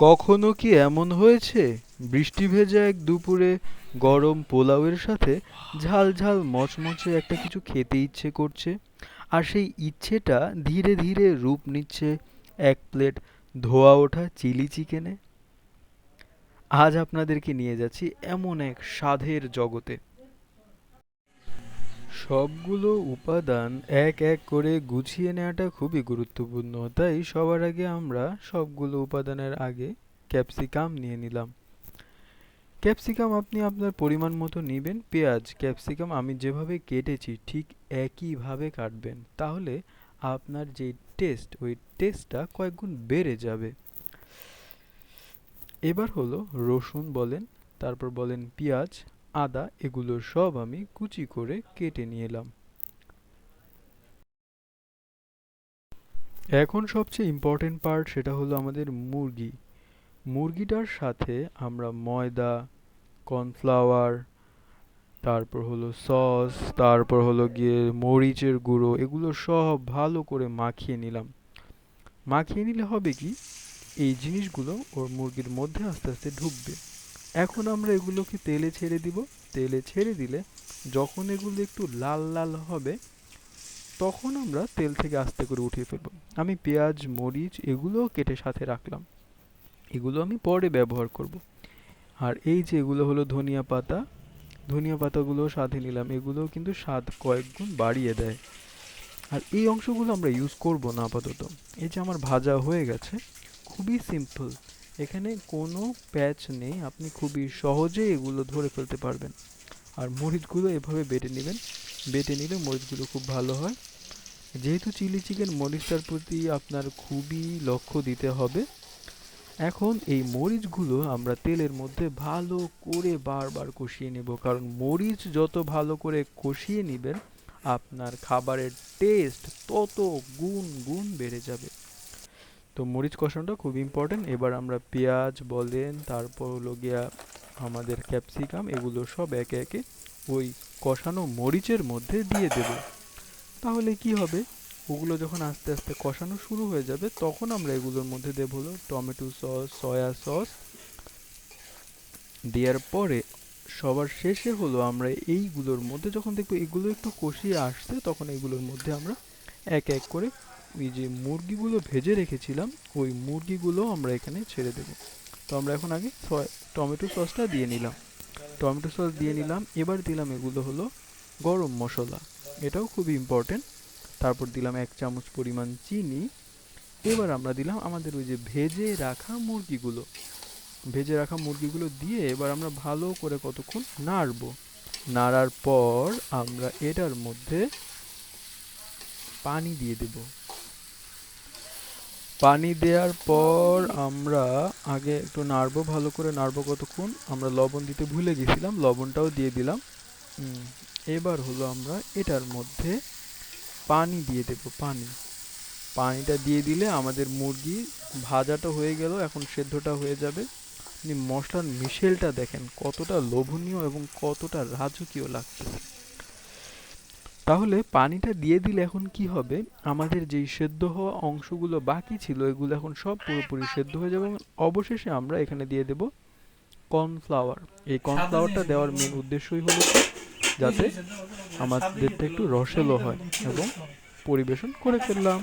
কখনো কি এমন হয়েছে বৃষ্টি ভেজা এক দুপুরে গরম পোলাওয়ের সাথে ঝাল ঝাল মচমচে একটা কিছু খেতে ইচ্ছে করছে, আর সেই ইচ্ছেটা ধীরে ধীরে রূপ নিচ্ছে এক প্লেট ধোয়া ওঠা চিলি চিকেনে? আজ আপনাদেরকে নিয়ে যাচ্ছি এমন এক স্বাদের জগতে। সবগুলো উপাদান এক এক করে গুছিয়ে নেওয়াটা খুবই গুরুত্বপূর্ণ, তাই সবার আগে আমরা সবগুলো উপাদানের আগে ক্যাপসিকাম নিয়ে নিলাম। ক্যাপসিকাম আপনি আপনার পরিমাণ মতো নেবেন। পেঁয়াজ ক্যাপসিকাম আমি যেভাবে কেটেছি ঠিক একইভাবে কাটবেন, তাহলে আপনার যে টেস্ট ওই টেস্টটা কয়েক গুণ বেড়ে যাবে। এবার হলো রসুন বলেন, তারপর বলেন পেঁয়াজ, আদা, এগুলো সব আমি কুচি করে কেটে নিয়ে এলাম। এখন সবচেয়ে ইম্পর্টেন্ট পার্ট, সেটা হলো আমাদের মুরগি। মুরগিটার সাথে আমরা ময়দা, কর্নফ্লাওয়ার, তারপর হলো সস, তারপর হলো গিয়ে মরিচের গুঁড়ো, এগুলো সব ভালো করে মাখিয়ে নিলাম। মাখিয়ে নিলে হবে কি, এই জিনিসগুলো ওর মুরগির মধ্যে আস্তে আস্তে ঢুকবে। এখন আমরা এগুলোকে তেলে ছেড়ে দিব। তেলে ছেড়ে দিলে যখন এগুলো একটু লাল লাল হবে, তখন আমরা তেল থেকে আস্তে করে উঠিয়ে ফেলবো। আমি পেঁয়াজ, মরিচ এগুলোও কেটে সাথে রাখলাম, এগুলো আমি পরে ব্যবহার করব। আর এই যে এগুলো হলো ধনিয়া পাতা, ধনিয়া পাতাগুলো সাথে নিলাম, এগুলোও কিন্তু স্বাদ কয়েক গুণ বাড়িয়ে দেয়। আর এই অংশগুলো আমরা ইউজ করব না আপাতত। এই যে আমার ভাজা হয়ে গেছে, খুবই সিম্পল, এখানে কোনো প্যাচ নেই, আপনি খুবই সহজেই এগুলো ধরে ফেলতে পারবেন। আর মরিচগুলো এভাবে বেটে নেবেন, বেটে নিলে মরিচগুলো খুব ভালো হয়। যেহেতু চিলি চিকেন, মরিচটার প্রতি আপনার খুবই লক্ষ্য দিতে হবে। এখন এই মরিচগুলো আমরা তেলের মধ্যে ভালো করে বারবার কষিয়ে নেব, কারণ মরিচ যত ভালো করে কষিয়ে নিবেন আপনার খাবারের টেস্ট তত গুণ গুণ বেড়ে যাবে। তো মরিচ কষানোটা খুব ইম্পর্টেন্ট। এবার আমরা পেঁয়াজ বলেন, তারপর হলো গিয়া আমাদের ক্যাপসিকাম, এগুলো সব একে একে ওই কষানো মরিচের মধ্যে দিয়ে দেব। তাহলে কি হবে, ওগুলো যখন আস্তে আস্তে কষানো শুরু হয়ে যাবে, তখন আমরা এগুলোর মধ্যে দেব হলো টমেটো সস, সয়া সস। দেওয়ার পরে সবার শেষে হলো আমরা এইগুলোর মধ্যে যখন দেখবো এগুলো একটু কষিয়ে আসছে, তখন এগুলোর মধ্যে আমরা এক এক করে ওই যে মুরগিগুলো ভেজে রেখেছিলাম, ওই মুরগিগুলো আমরা এখানে ছেড়ে দেব। তো আমরা এখন আগে টমেটো সসটা দিয়ে নিলাম, টমেটো সস দিয়ে নিলাম। এবার দিলাম এগুলো হলো গরম মশলা, এটাও খুবই ইম্পর্টেন্ট। তারপর দিলাম 1 চামচ পরিমাণ চিনি। এবার আমরা দিলাম আমাদের ওই যে ভেজে রাখা মুরগিগুলো দিয়ে এবার আমরা ভালো করে কতক্ষণ নাড়বো। নাড়ার পর আমরা এটার মধ্যে পানি দিয়ে দেব। পানি দেওয়ার পর আমরা আগে একটু নাড়বো, ভালো করে নাড়বো কতক্ষণ। আমরা লবণ দিতে ভুলে গেছিলাম, লবণটাও দিয়ে দিলাম। হুম, এবার হলো আমরা এটার মধ্যে পানি দিয়ে দেব। পানিটা দিয়ে দিলে আমাদের মুরগি ভাজাটা হয়ে গেল, এখন সেদ্ধটা হয়ে যাবে। আপনি মশলার মিশেলটা দেখেন কতটা লোভনীয় এবং কতটা রাজকীয় লাগতেছে। তাহলে পানিটা দিয়ে দিলে এখন কি হবে, আমাদের যেই সেদ্ধ হওয়া অংশগুলো বাকি ছিল এগুলো এখন সব পুরোপুরি সেদ্ধ হয়ে যাবে, এবং অবশেষে আমরা এখানে দিয়ে দেব কর্নফ্লাওয়ার। এই কর্নফ্লাওয়ারটা দেওয়ার মেন উদ্দেশ্যই হলো কি, যাতে আমাদেরটা একটু রসেলো হয়। এবং পরিবেশন করে ফেললাম।